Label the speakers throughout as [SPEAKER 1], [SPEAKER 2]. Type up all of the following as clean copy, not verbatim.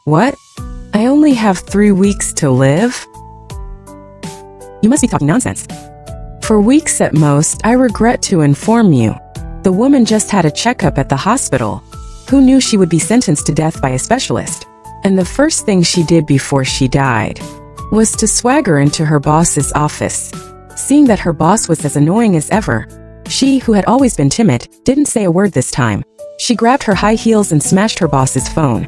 [SPEAKER 1] What? I only have 3 weeks to live? You must be talking nonsense. For weeks at most, I regret to inform you. The woman just had a checkup at the hospital. Who knew she would be sentenced to death by a specialist? And the first thing she did before she died was to swagger into her boss's office. Seeing that her boss was as annoying as ever, she, who had always been timid, didn't say a word this time. She grabbed her high heels and smashed her boss's phone.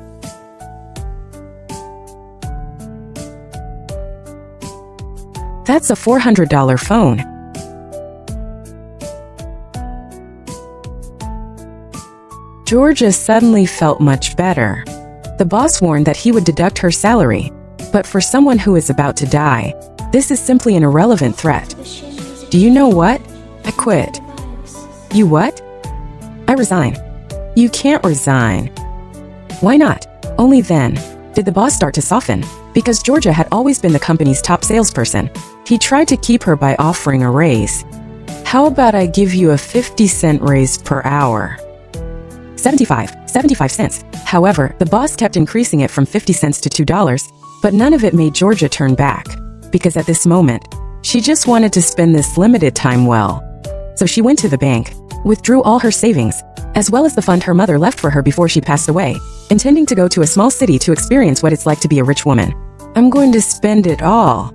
[SPEAKER 1] That's a $400 phone. Georgia suddenly felt much better. The boss warned that he would deduct her salary, but for someone who is about to die, this is simply an irrelevant threat. Do you know what? I quit. You what? I resign. You can't resign. Why not? Only then did the boss start to soften, because Georgia had always been the company's top salesperson. He tried to keep her by offering a raise. How about I give you a 50-cent raise per hour? 75 cents. However, the boss kept increasing it from 50 cents to $2, but none of it made Georgia turn back, because at this moment, she just wanted to spend this limited time well. So she went to the bank, withdrew all her savings, as well as the fund her mother left for her before she passed away, intending to go to a small city to experience what it's like to be a rich woman. I'm going to spend it all.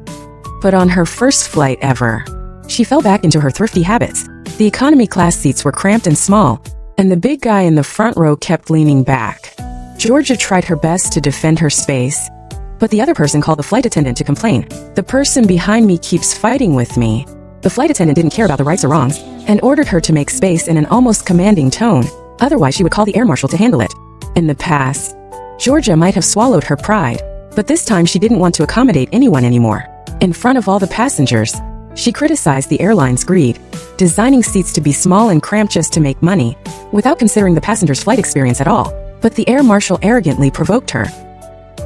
[SPEAKER 1] But on her first flight ever, she fell back into her thrifty habits. The economy class seats were cramped and small, and the big guy in the front row kept leaning back. Georgia tried her best to defend her space, but the other person called the flight attendant to complain. The person behind me keeps fighting with me. The flight attendant didn't care about the rights or wrongs, and ordered her to make space in an almost commanding tone, otherwise she would call the air marshal to handle it. In the past, Georgia might have swallowed her pride, but this time she didn't want to accommodate anyone anymore. In front of all the passengers, she criticized the airline's greed, designing seats to be small and cramped just to make money, without considering the passenger's flight experience at all. But the air marshal arrogantly provoked her.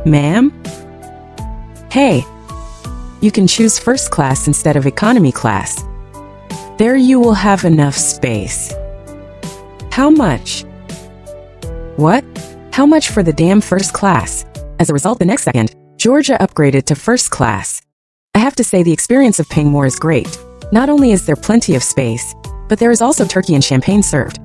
[SPEAKER 1] Ma'am? Hey, you can choose first class instead of economy class. There you will have enough space. How much? What? How much for the damn first class? As a result, the next second, Georgia upgraded to first class. I have to say the experience of paying more is great. Not only is there plenty of space, but there is also turkey and champagne served.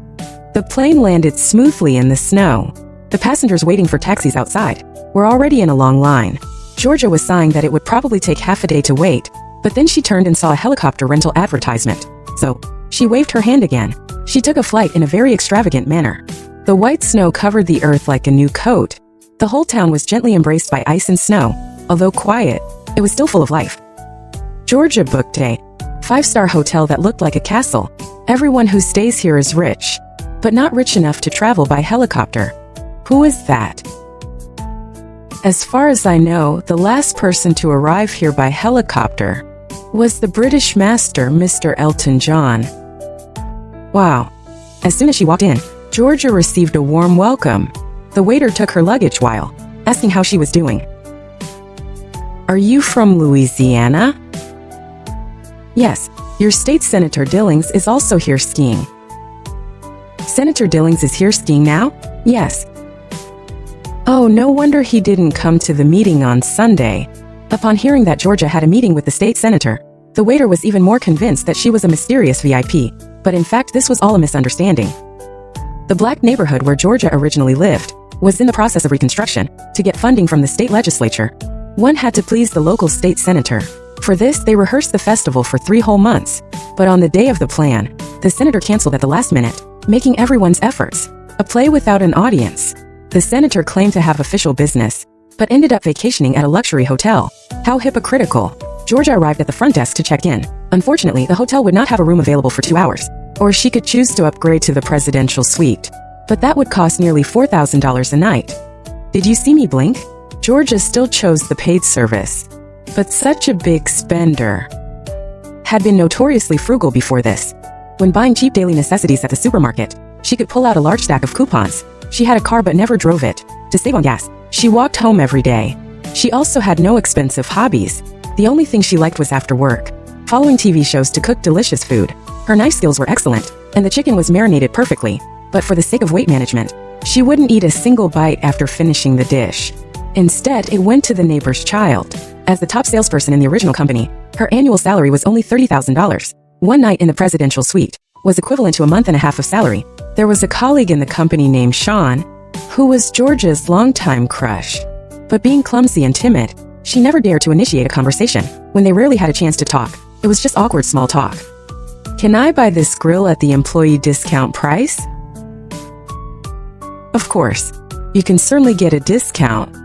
[SPEAKER 1] The plane landed smoothly in the snow. The passengers waiting for taxis outside were already in a long line. Georgia was sighing that it would probably take half a day to wait, but then she turned and saw a helicopter rental advertisement. So, she waved her hand again. She took a flight in a very extravagant manner. The white snow covered the earth like a new coat. The whole town was gently embraced by ice and snow. Although quiet, it was still full of life. Georgia booked a 5-star hotel that looked like a castle. Everyone who stays here is rich, but not rich enough to travel by helicopter. Who is that? As far as I know, the last person to arrive here by helicopter was the British master, Mr. Elton John. Wow. As soon as she walked in, Georgia received a warm welcome. The waiter took her luggage while asking how she was doing. Are you from Louisiana? Yes, your state Senator Dillings is also here skiing. Senator Dillings is here skiing now? Yes. Oh, no wonder he didn't come to the meeting on Sunday. Upon hearing that Georgia had a meeting with the state senator, the waiter was even more convinced that she was a mysterious VIP, but in fact this was all a misunderstanding. The black neighborhood where Georgia originally lived was in the process of reconstruction. To get funding from the state legislature, one had to please the local state senator. For this, they rehearsed the festival for 3 whole months. But on the day of the plan, the senator canceled at the last minute, making everyone's efforts a play without an audience. The senator claimed to have official business, but ended up vacationing at a luxury hotel. How hypocritical. Georgia arrived at the front desk to check in. Unfortunately, the hotel would not have a room available for 2 hours, or she could choose to upgrade to the presidential suite. But that would cost nearly $4,000 a night. Did you see me blink? Georgia still chose the paid service. But such a big spender. Had been notoriously frugal before this. When buying cheap daily necessities at the supermarket, she could pull out a large stack of coupons. She had a car but never drove it. To save on gas, she walked home every day. She also had no expensive hobbies. The only thing she liked was after work, following TV shows to cook delicious food. Her knife skills were excellent, and the chicken was marinated perfectly. But for the sake of weight management, she wouldn't eat a single bite after finishing the dish. Instead, it went to the neighbor's child. As the top salesperson in the original company, her annual salary was only $30,000. One night in the presidential suite was equivalent to a month and a half of salary. There was a colleague in the company named Sean, who was Georgia's longtime crush. But being clumsy and timid, she never dared to initiate a conversation. When they rarely had a chance to talk, it was just awkward small talk. "Can I buy this grill at the employee discount price?" "Of course, you can certainly get a discount.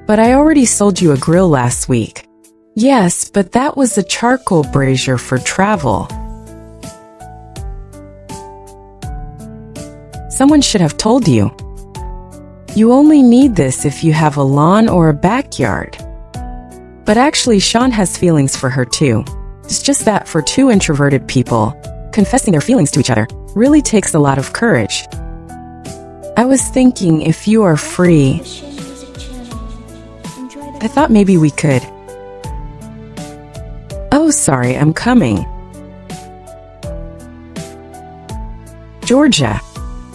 [SPEAKER 1] But I already sold you a grill last week." "Yes, but that was a charcoal brazier for travel." "Someone should have told you. You only need this if you have a lawn or a backyard." But actually, Sean has feelings for her too. It's just that for two introverted people, confessing their feelings to each other really takes a lot of courage. "I was thinking if you are free, I thought maybe we could." "Oh, sorry, I'm coming." Georgia.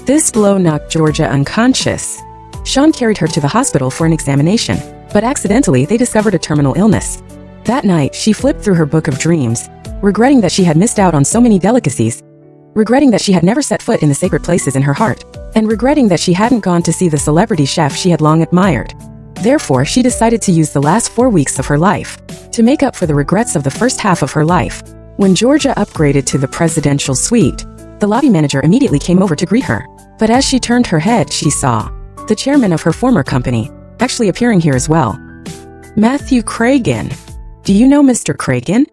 [SPEAKER 1] This blow knocked Georgia unconscious. Sean carried her to the hospital for an examination, but accidentally they discovered a terminal illness. That night, she flipped through her book of dreams, regretting that she had missed out on so many delicacies, regretting that she had never set foot in the sacred places in her heart, and regretting that she hadn't gone to see the celebrity chef she had long admired. Therefore, she decided to use the last 4 weeks of her life to make up for the regrets of the first half of her life. When Georgia upgraded to the presidential suite, the lobby manager immediately came over to greet her. But as she turned her head, she saw the chairman of her former company actually appearing here as well. "Matthew Cragen. Do you know Mr. Cragen?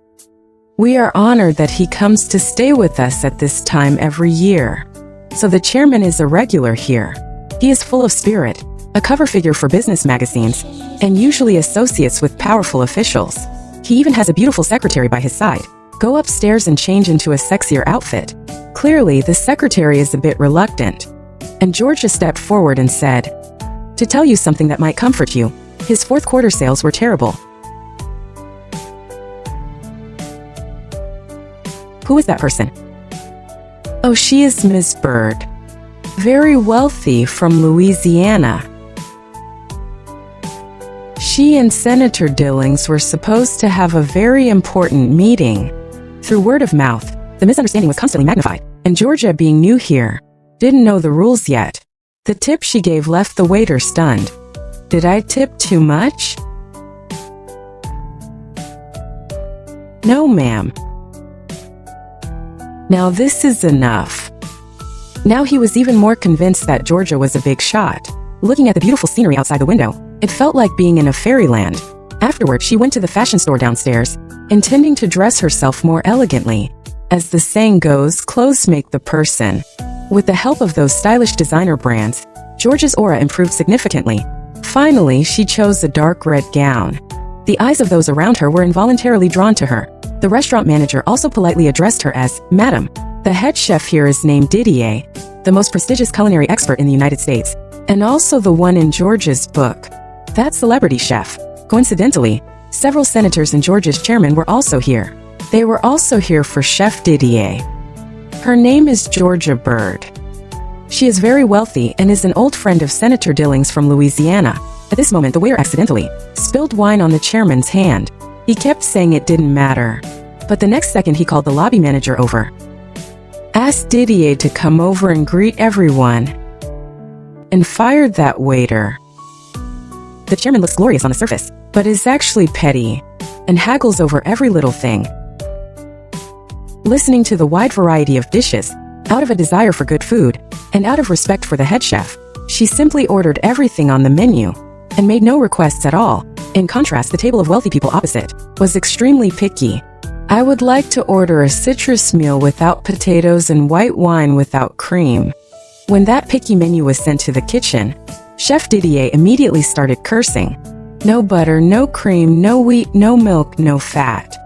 [SPEAKER 1] We are honored that he comes to stay with us at this time every year. So the chairman is a regular here. He is full of spirit, a cover figure for business magazines, and usually associates with powerful officials. He even has a beautiful secretary by his side. Go upstairs and change into a sexier outfit." Clearly, the secretary is a bit reluctant, and Georgia stepped forward and said, "To tell you something that might comfort you, his fourth quarter sales were terrible." "Who is that person?" "Oh, she is Ms. Byrd. Very wealthy from Louisiana. She and Senator Dillings were supposed to have a very important meeting." Through word of mouth, the misunderstanding was constantly magnified, and Georgia, being new here, didn't know the rules yet. The tip she gave left the waiter stunned. "Did I tip too much?" "No, ma'am." "Now this is enough." Now he was even more convinced that Georgia was a big shot. Looking at the beautiful scenery outside the window, it felt like being in a fairyland. Afterward, she went to the fashion store downstairs, intending to dress herself more elegantly. As the saying goes, clothes make the person. With the help of those stylish designer brands, Georgia's aura improved significantly. Finally, she chose a dark red gown. The eyes of those around her were involuntarily drawn to her. The restaurant manager also politely addressed her as Madam. The head chef here is named Didier, the most prestigious culinary expert in the United States, and also the one in Georgia's book. That celebrity chef. Coincidentally, several senators and Georgia's chairman were also here. They were also here for Chef Didier. Her name is Georgia Byrd. She is very wealthy and is an old friend of Senator Dillings from Louisiana. At this moment, the waiter accidentally spilled wine on the chairman's hand. He kept saying it didn't matter, but the next second he called the lobby manager over. Asked Didier to come over and greet everyone, and fired that waiter. The chairman looks glorious on the surface, but is actually petty, and haggles over every little thing. Listening to the wide variety of dishes, out of a desire for good food, and out of respect for the head chef, she simply ordered everything on the menu, and made no requests at all. In contrast, the table of wealthy people opposite was extremely picky. I would like to order a citrus meal without potatoes and white wine without cream. When that picky menu was sent to the kitchen, Chef Didier immediately started cursing. No butter, no cream, no wheat, no milk, no fat.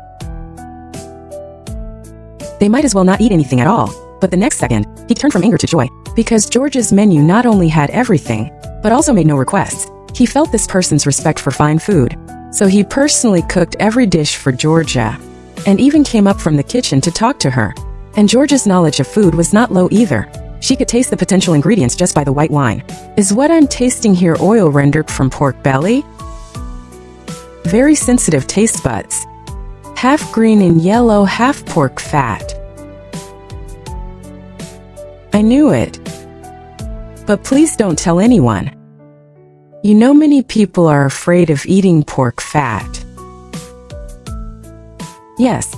[SPEAKER 1] They might as well not eat anything at all. But the next second, he turned from anger to joy, because Georgia's menu not only had everything, but also made no requests. He felt this person's respect for fine food, so he personally cooked every dish for Georgia, and even came up from the kitchen to talk to her. And Georgia's knowledge of food was not low either. She could taste the potential ingredients just by the white wine. Is what I'm tasting here oil rendered from pork belly? Very sensitive taste buds. Half green and yellow, half pork fat. I knew it. But please don't tell anyone. You know many people are afraid of eating pork fat. Yes.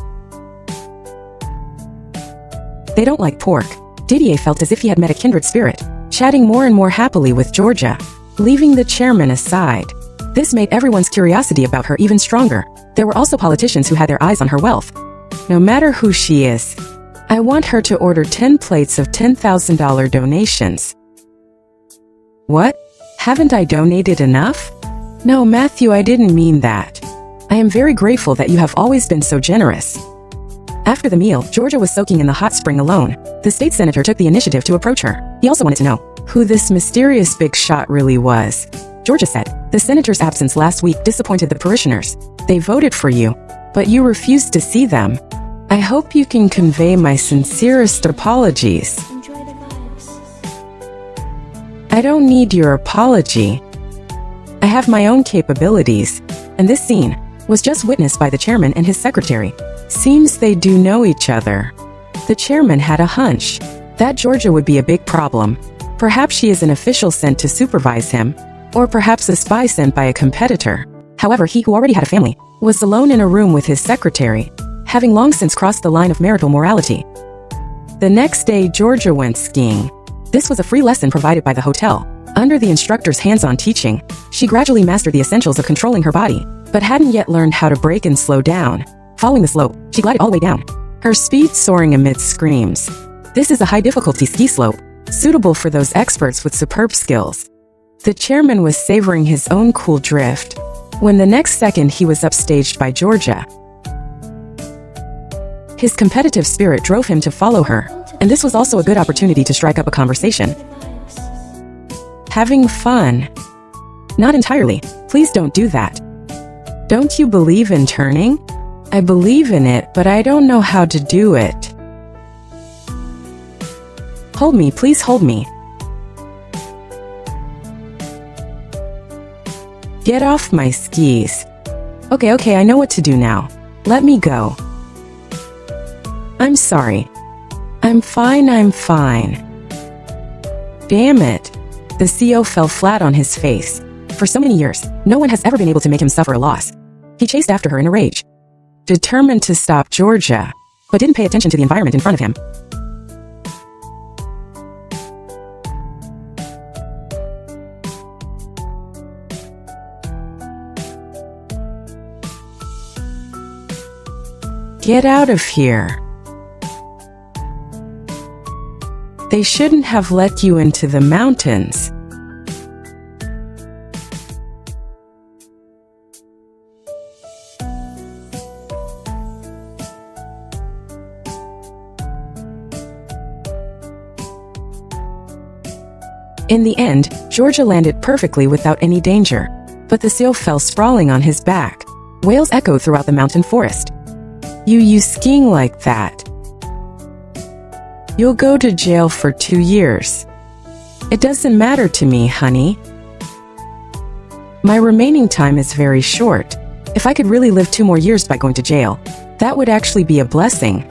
[SPEAKER 1] They don't like pork. Didier felt as if he had met a kindred spirit, chatting more and more happily with Georgia, leaving the chairman aside. This made everyone's curiosity about her even stronger. There were also politicians who had their eyes on her wealth. No matter who she is, I want her to order 10 plates of $10,000 donations. What? Haven't I donated enough? No, Matthew, I didn't mean that. I am very grateful that you have always been so generous. After the meal, Georgia was soaking in the hot spring alone. The state senator took the initiative to approach her. He also wanted to know who this mysterious big shot really was. Georgia said, the senator's absence last week disappointed the parishioners. They voted for you, but you refused to see them. I hope you can convey my sincerest apologies.
[SPEAKER 2] Enjoy the vibes.
[SPEAKER 1] I don't need your apology. I have my own capabilities, and this scene was just witnessed by the chairman and his secretary. Seems they do know each other. The chairman had a hunch that Georgia would be a big problem. Perhaps she is an official sent to supervise him, or perhaps a spy sent by a competitor. However, he, who already had a family, was alone in a room with his secretary, having long since crossed the line of marital morality. The next day, Georgia went skiing. This was a free lesson provided by the hotel. Under the instructor's hands-on teaching, she gradually mastered the essentials of controlling her body, but hadn't yet learned how to brake and slow down. Following the slope, she glided all the way down, her speed soaring amidst screams. This is a high-difficulty ski slope, suitable for those experts with superb skills. The chairman was savoring his own cool drift, when the next second he was upstaged by Georgia. His competitive spirit drove him to follow her, and this was also a good opportunity to strike up a conversation. Having fun? Not entirely. Please don't do that. Don't you believe in turning? I believe in it, but I don't know how to do it. Hold me, please hold me. Get off my skis. Okay, I know what to do now. Let me go. I'm sorry. I'm fine. Damn it. The CO fell flat on his face. For so many years, no one has ever been able to make him suffer a loss. He chased after her in a rage, determined to stop Georgia, but didn't pay attention to the environment in front of him. Get out of here. They shouldn't have let you into the mountains. In the end, Georgia landed perfectly without any danger, but the seal fell sprawling on his back. Wails echoed throughout the mountain forest. You skiing like that. You'll go to jail for 2 years. It doesn't matter to me, honey. My remaining time is very short. If I could really live 2 more years by going to jail, that would actually be a blessing.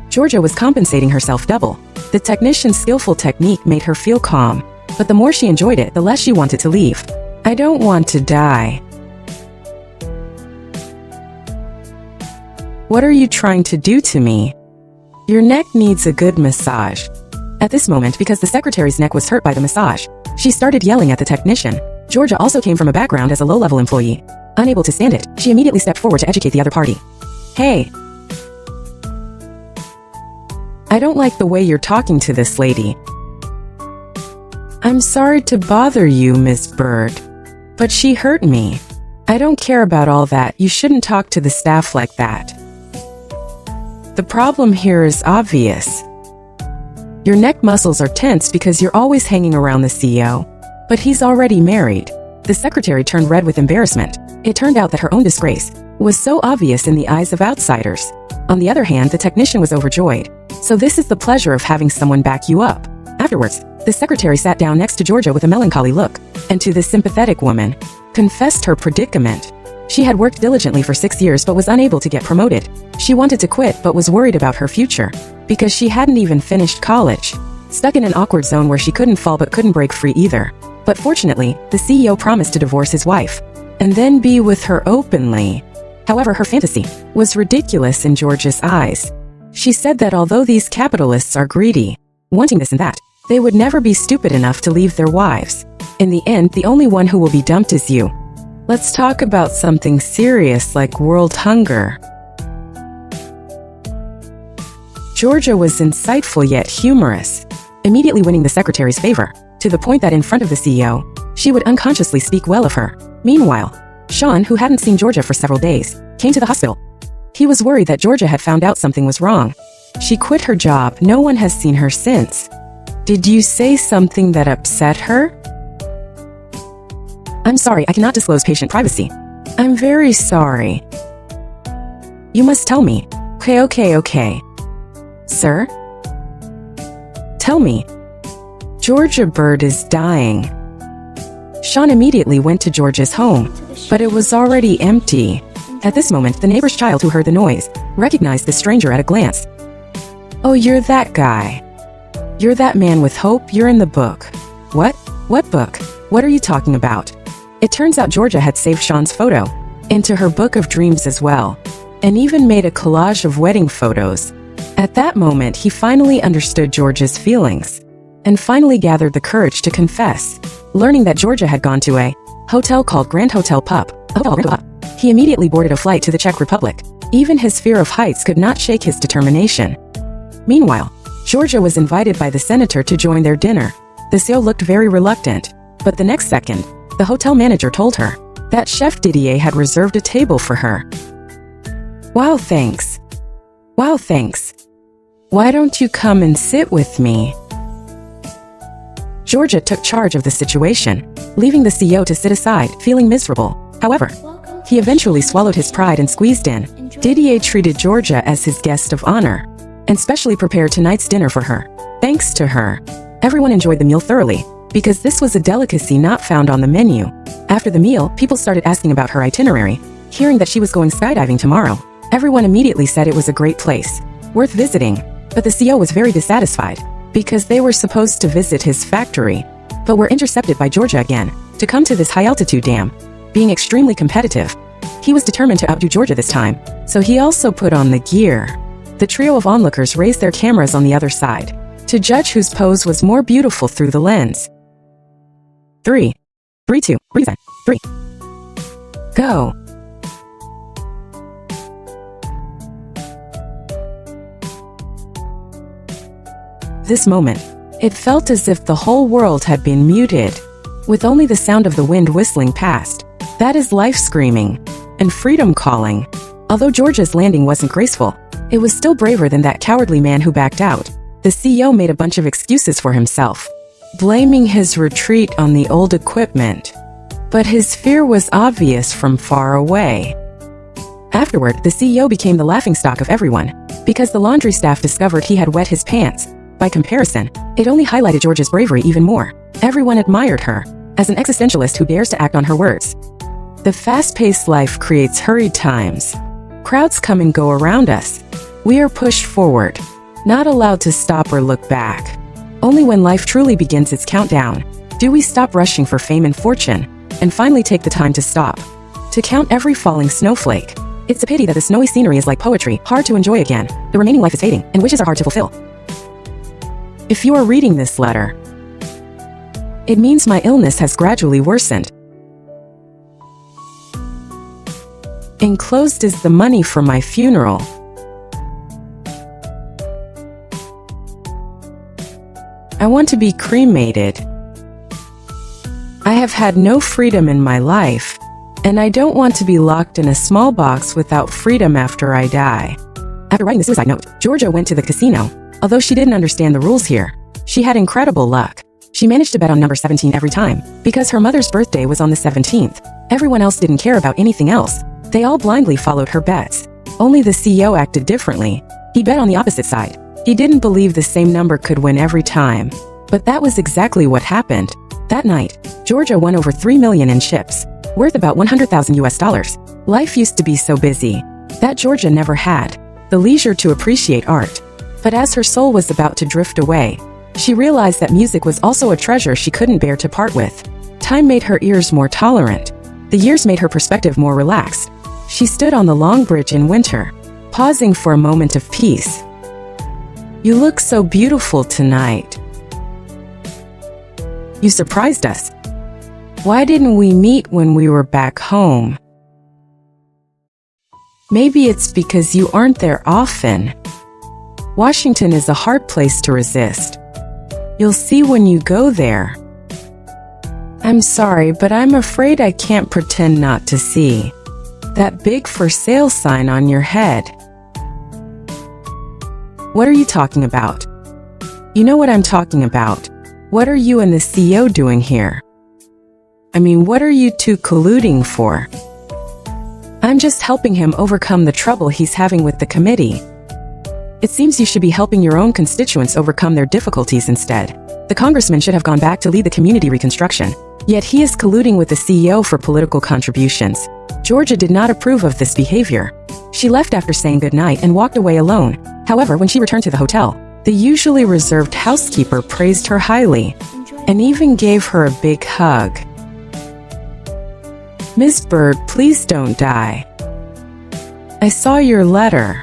[SPEAKER 1] Georgia was compensating herself double. The technician's skillful technique made her feel calm, but the more she enjoyed it, the less she wanted to leave. I don't want to die. What are you trying to do to me? Your neck needs a good massage. At this moment, because the secretary's neck was hurt by the massage, she started yelling at the technician. Georgia also came from a background as a low-level employee. Unable to stand it, she immediately stepped forward to educate the other party. Hey. I don't like the way you're talking to this lady. I'm sorry to bother you, Miss Byrd, but she hurt me. I don't care about all that. You shouldn't talk to the staff like that. The problem here is obvious. Your neck muscles are tense because you're always hanging around the CEO. But he's already married. The secretary turned red with embarrassment. It turned out that her own disgrace was so obvious in the eyes of outsiders. On the other hand, the technician was overjoyed. So this is the pleasure of having someone back you up. Afterwards, the secretary sat down next to Georgia with a melancholy look, and to the sympathetic woman, confessed her predicament. She had worked diligently for 6 years but was unable to get promoted. She wanted to quit but was worried about her future, because she hadn't even finished college. Stuck in an awkward zone where she couldn't fall but couldn't break free either. But fortunately, the CEO promised to divorce his wife, and then be with her openly. However, her fantasy was ridiculous in Georgia's eyes. She said that although these capitalists are greedy, wanting this and that, they would never be stupid enough to leave their wives. In the end, the only one who will be dumped is you. Let's talk about something serious like world hunger. Georgia was insightful yet humorous, immediately winning the secretary's favor, to the point that in front of the CEO, she would unconsciously speak well of her. Meanwhile, Sean, who hadn't seen Georgia for several days, came to the hospital. He was worried that Georgia had found out something was wrong. She quit her job. No one has seen her since. Did you say something that upset her? I'm sorry, I cannot disclose patient privacy. I'm very sorry. You must tell me. Okay. Sir? Tell me. Georgia Byrd is dying. Sean immediately went to Georgia's home, but it was already empty. At this moment, the neighbor's child who heard the noise recognized the stranger at a glance. Oh, you're that guy. You're that man with hope. You're in the book. What? What book? What are you talking about? It turns out Georgia had saved Sean's photo into her book of dreams as well, and even made a collage of wedding photos. At that moment, he finally understood Georgia's feelings, and finally gathered the courage to confess, learning that Georgia had gone to a hotel called Grand Hotel Pup. He immediately boarded a flight to the Czech Republic. Even his fear of heights could not shake his determination. Meanwhile, Georgia was invited by the senator to join their dinner. The CEO looked very reluctant, but the next second, the hotel manager told her that Chef Didier had reserved a table for her. Wow, thanks. Wow, thanks. Why don't you come and sit with me? Georgia took charge of the situation, leaving the CEO to sit aside, feeling miserable. However, he eventually swallowed his pride and squeezed in. Didier treated Georgia as his guest of honor, and specially prepared tonight's dinner for her. Thanks to her, everyone enjoyed the meal thoroughly, because this was a delicacy not found on the menu. After the meal, people started asking about her itinerary. Hearing that she was going skydiving tomorrow, everyone immediately said it was a great place, worth visiting. But the CEO was very dissatisfied, because they were supposed to visit his factory, but were intercepted by Georgia again, to come to this high-altitude dam. Being extremely competitive, he was determined to outdo Georgia this time, so he also put on the gear. The trio of onlookers raised their cameras on the other side, to judge whose pose was more beautiful through the lens. 3, 2, 3. Go. This moment, it felt as if the whole world had been muted, with only the sound of the wind whistling past. That is life screaming, and freedom calling. Although Georgia's landing wasn't graceful, it was still braver than that cowardly man who backed out. The CEO made a bunch of excuses for himself, blaming his retreat on the old equipment. But his fear was obvious from far away. Afterward, the CEO became the laughingstock of everyone, because the laundry staff discovered he had wet his pants. By comparison, it only highlighted Georgia's bravery even more. Everyone admired her, as an existentialist who dares to act on her words. The fast-paced life creates hurried times. Crowds come and go around us. We are pushed forward, not allowed to stop or look back. Only when life truly begins its countdown, do we stop rushing for fame and fortune, and finally take the time to stop, to count every falling snowflake. It's a pity that the snowy scenery is like poetry, hard to enjoy again. The remaining life is fading, and wishes are hard to fulfill. If you are reading this letter, it means my illness has gradually worsened. Enclosed is the money for my funeral. I want to be cremated. I have had no freedom in my life, and I don't want to be locked in a small box without freedom after I die. After writing the suicide note, Georgia went to the casino. Although she didn't understand the rules here, she had incredible luck. She managed to bet on number 17 every time, because her mother's birthday was on the 17th. Everyone else didn't care about anything else. They all blindly followed her bets. Only the CEO acted differently. He bet on the opposite side. He didn't believe the same number could win every time. But that was exactly what happened. That night, Georgia won over $3 million in chips, worth about 100,000 US dollars. Life used to be so busy that Georgia never had the leisure to appreciate art. But as her soul was about to drift away, she realized that music was also a treasure she couldn't bear to part with. Time made her ears more tolerant. The years made her perspective more relaxed. She stood on the long bridge in winter, pausing for a moment of peace. "You look so beautiful tonight. You surprised us. Why didn't we meet when we were back home? Maybe it's because you aren't there often. Washington is a hard place to resist. You'll see when you go there. I'm sorry, but I'm afraid I can't pretend not to see that big for sale sign on your head." "What are you talking about?" "You know what I'm talking about. What are you and the CEO doing here? I mean, what are you two colluding for?" "I'm just helping him overcome the trouble he's having with the committee." "It seems you should be helping your own constituents overcome their difficulties instead. The congressman should have gone back to lead the community reconstruction, yet he is colluding with the CEO for political contributions." Georgia did not approve of this behavior. She left after saying goodnight and walked away alone. However, when she returned to the hotel, the usually reserved housekeeper praised her highly and even gave her a big hug. "Miss Byrd, please don't die. I saw your letter."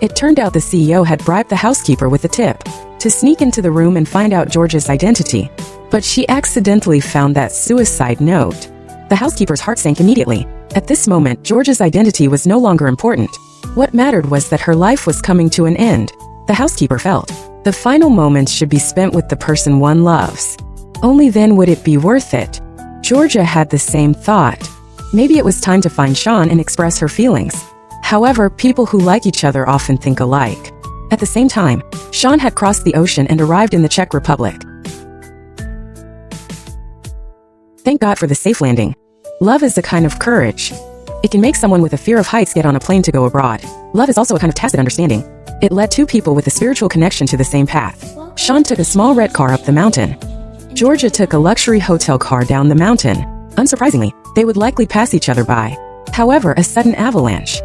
[SPEAKER 1] It turned out the CEO had bribed the housekeeper with a tip to sneak into the room and find out Georgia's identity. But she accidentally found that suicide note. The housekeeper's heart sank immediately. At this moment, Georgia's identity was no longer important. What mattered was that her life was coming to an end. The housekeeper felt the final moments should be spent with the person one loves. Only then would it be worth it. Georgia had the same thought. Maybe it was time to find Sean and express her feelings. However, people who like each other often think alike. At the same time, Sean had crossed the ocean and arrived in the Czech Republic. Thank God for the safe landing. Love is a kind of courage. It can make someone with a fear of heights get on a plane to go abroad. Love is also a kind of tacit understanding. It led two people with a spiritual connection to the same path. Sean took a small red car up the mountain. Georgia took a luxury hotel car down the mountain. Unsurprisingly, they would likely pass each other by. However, a sudden avalanche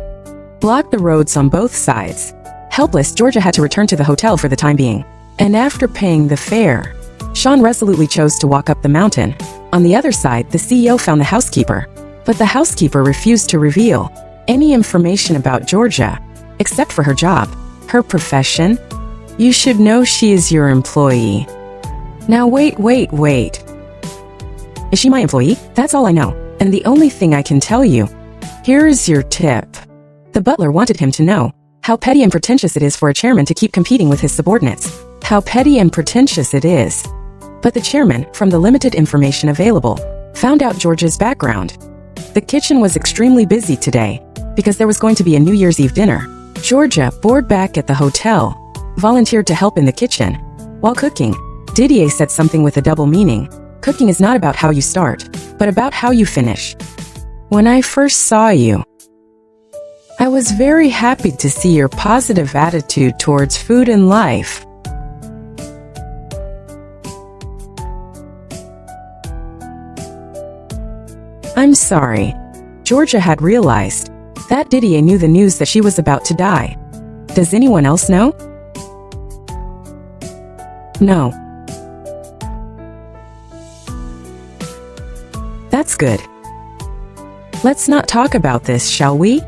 [SPEAKER 1] blocked the roads on both sides. Helpless, Georgia had to return to the hotel for the time being. And after paying the fare, Sean resolutely chose to walk up the mountain. On the other side, the CEO found the housekeeper. But the housekeeper refused to reveal any information about Georgia, except for her job, her profession. "You should know she is your employee." Now wait. Is she my employee? That's all I know. And the only thing I can tell you. Here is your tip. The butler wanted him to know how petty and pretentious it is for a chairman to keep competing with his subordinates. How petty and pretentious it is. But the chairman, from the limited information available, found out Georgia's background. The kitchen was extremely busy today, because there was going to be a New Year's Eve dinner. Georgia, bored back at the hotel, volunteered to help in the kitchen. While cooking, Didier said something with a double meaning. Cooking is not about how you start, but about how you finish. "When I first saw you, I was very happy to see your positive attitude towards food and life. I'm sorry." Georgia had realized that Didier knew the news that she was about to die. Does anyone else know? No. That's good. Let's not talk about this, shall we?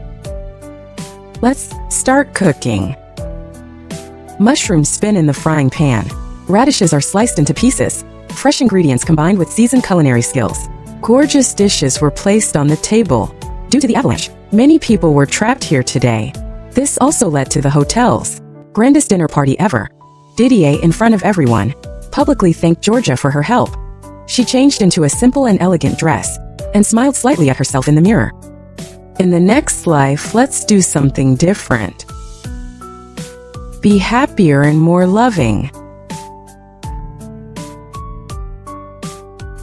[SPEAKER 1] Let's start cooking. Mushrooms spin in the frying pan. Radishes are sliced into pieces. Fresh ingredients combined with seasoned culinary skills. Gorgeous dishes were placed on the table. Due to the avalanche, many people were trapped here today. This also led to the hotel's grandest dinner party ever. Didier, in front of everyone, publicly thanked Georgia for her help. She changed into a simple and elegant dress and smiled slightly at herself in the mirror. In the next life, let's do something different. Be happier and more loving.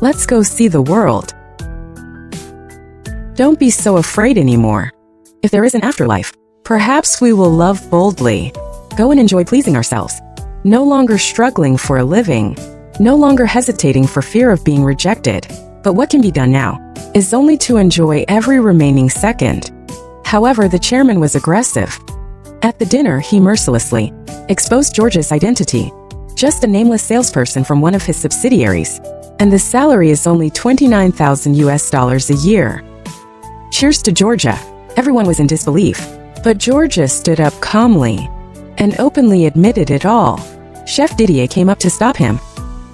[SPEAKER 1] Let's go see the world. Don't be so afraid anymore. If there is an afterlife, perhaps we will love boldly. Go and enjoy pleasing ourselves. no longer struggling for a living, no longer hesitating for fear of being rejected. But what can be done now is only to enjoy every remaining second. However, the chairman was aggressive. At the dinner, he mercilessly exposed Georgia's identity. Just a nameless salesperson from one of his subsidiaries. And the salary is only $29,000 a year. Cheers to Georgia. Everyone was in disbelief. But Georgia stood up calmly and openly admitted it all. Chef Didier came up to stop him.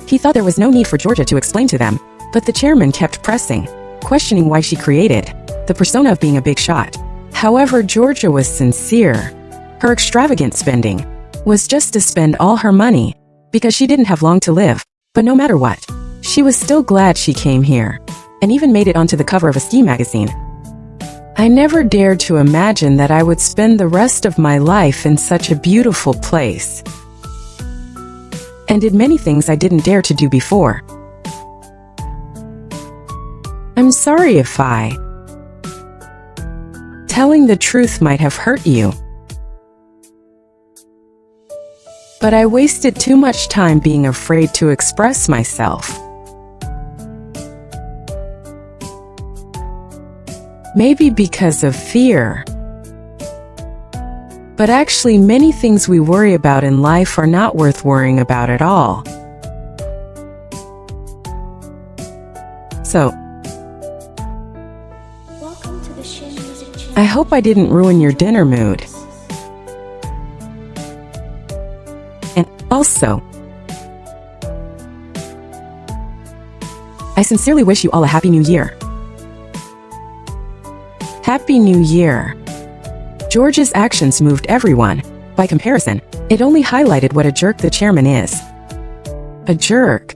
[SPEAKER 1] He thought there was no need for Georgia to explain to them, but the chairman kept pressing, questioning why she created the persona of being a big shot. However, Georgia was sincere. Her extravagant spending was just to spend all her money because she didn't have long to live. But no matter what, she was still glad she came here and even made it onto the cover of a ski magazine. I never dared to imagine that I would spend the rest of my life in such a beautiful place, and did many things I didn't dare to do before. I'm sorry if telling the truth might have hurt you. But I wasted too much time being afraid to express myself. Maybe because of fear. But actually, many things we worry about in life are not worth worrying about at all. So, I hope I didn't ruin your dinner mood. And also, I sincerely wish you all a Happy New Year. Happy New Year. George's actions moved everyone. By comparison, it only highlighted what a jerk the chairman is. A jerk.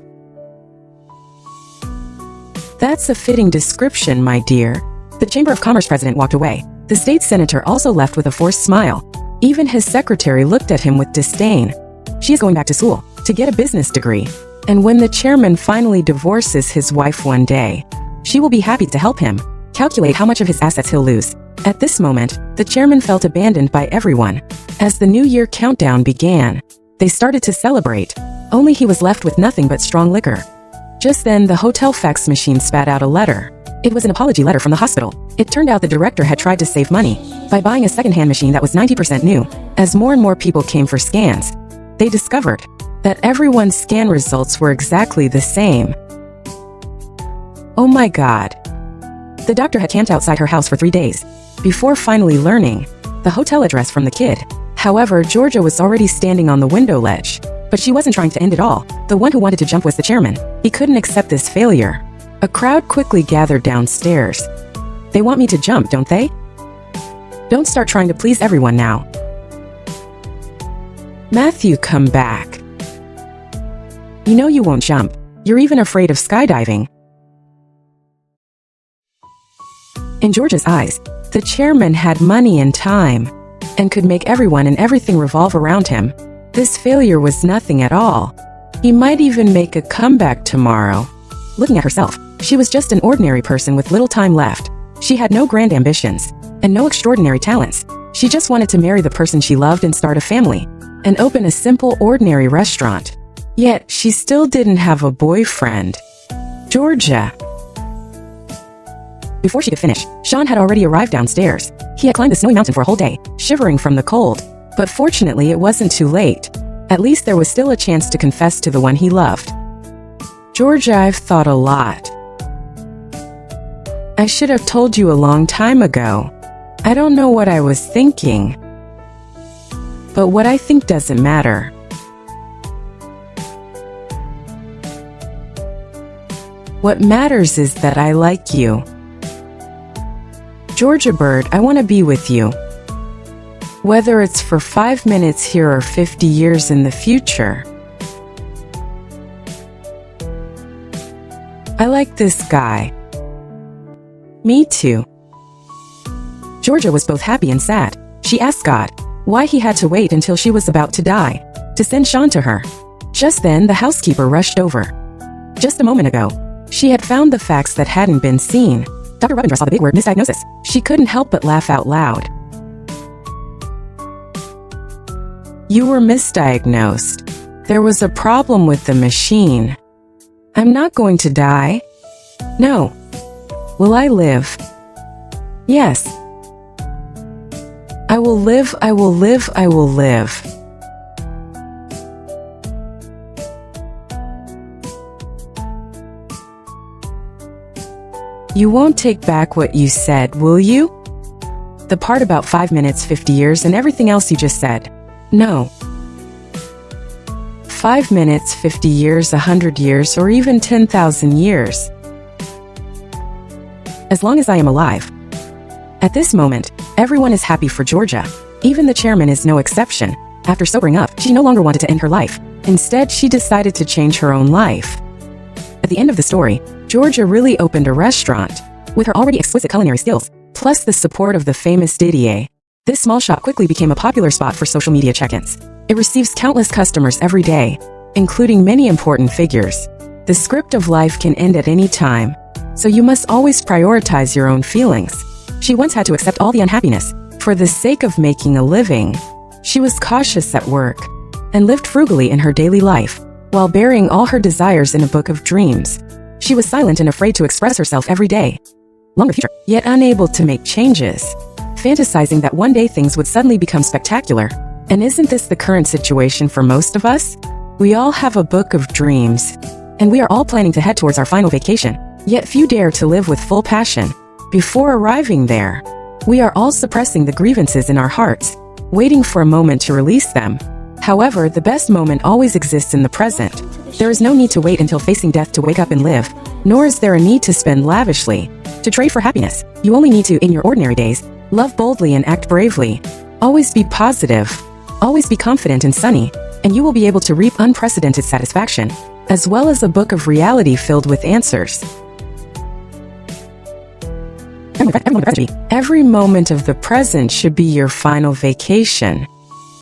[SPEAKER 1] That's a fitting description, my dear. The Chamber of Commerce president walked away. The state senator also left with a forced smile. Even his secretary looked at him with disdain. She is going back to school to get a business degree. And when the chairman finally divorces his wife one day, she will be happy to help him calculate how much of his assets he'll lose. At this moment, the chairman felt abandoned by everyone. As the New Year countdown began, they started to celebrate. Only he was left with nothing but strong liquor. Just then, the hotel fax machine spat out a letter. It was an apology letter from the hospital. It turned out the director had tried to save money by buying a second-hand machine that was 90% new. As more and more people came for scans, they discovered that everyone's scan results were exactly the same. Oh my God. The doctor had camped outside her house for 3 days before finally learning the hotel address from the kid. However, Georgia was already standing on the window ledge, but she wasn't trying to end it all. The one who wanted to jump was the chairman. He couldn't accept this failure. A crowd quickly gathered downstairs. They want me to jump, don't they? Don't start trying to please everyone now. Matthew, come back. You know you won't jump. You're even afraid of skydiving. In George's eyes, the chairman had money and time, and could make everyone and everything revolve around him. This failure was nothing at all. He might even make a comeback tomorrow. Looking at herself, she was just an ordinary person with little time left. She had no grand ambitions, and no extraordinary talents. She just wanted to marry the person she loved and start a family, and open a simple, ordinary restaurant. Yet, she still didn't have a boyfriend. Georgia. Before she could finish, Sean had already arrived downstairs. He had climbed the snowy mountain for a whole day, shivering from the cold. But fortunately, it wasn't too late. At least there was still a chance to confess to the one he loved. Georgia, I've thought a lot. I should have told you a long time ago. I don't know what I was thinking. But what I think doesn't matter. What matters is that I like you. Georgia Byrd, I want to be with you. Whether it's for 5 minutes here or 50 years in the future. I like this guy. Me too. Georgia was both happy and sad. She asked God why he had to wait until she was about to die to send Sean to her. Just then, the housekeeper rushed over. Just a moment ago, she had found the fax that hadn't been seen. Dr. Ravindra saw the big word misdiagnosis. She couldn't help but laugh out loud. You were misdiagnosed. There was a problem with the machine. I'm not going to die. No. Will I live? Yes. I will live, I will live, I will live. You won't take back what you said, will you? The part about 5 minutes, 50 years, and everything else you just said. No. 5 minutes, 50 years, 100 years, or even 10,000 years. As long as I am alive. At this moment, everyone is happy for Georgia. Even the chairman is no exception. After sobering up, she no longer wanted to end her life. Instead, she decided to change her own life. At the end of the story, Georgia really opened a restaurant. With her already exquisite culinary skills, plus the support of the famous Didier, this small shop quickly became a popular spot for social media check-ins. It receives countless customers every day, including many important figures. The script of life can end at any time, so you must always prioritize your own feelings. She once had to accept all the unhappiness for the sake of making a living. She was cautious at work and lived frugally in her daily life, while burying all her desires in a book of dreams. She was silent and afraid to express herself every day. Long in the future, yet unable to make changes, fantasizing that one day things would suddenly become spectacular. And isn't this the current situation for most of us? We all have a book of dreams, and we are all planning to head towards our final vacation, yet few dare to live with full passion. Before arriving there, we are all suppressing the grievances in our hearts, waiting for a moment to release them. However, the best moment always exists in the present. There is no need to wait until facing death to wake up and live, nor is there a need to spend lavishly to trade for happiness. You only need to, in your ordinary days, love boldly and act bravely. Always be positive. Always be confident and sunny, and you will be able to reap unprecedented satisfaction, as well as a book of reality filled with answers. Every moment of the present should be your final vacation.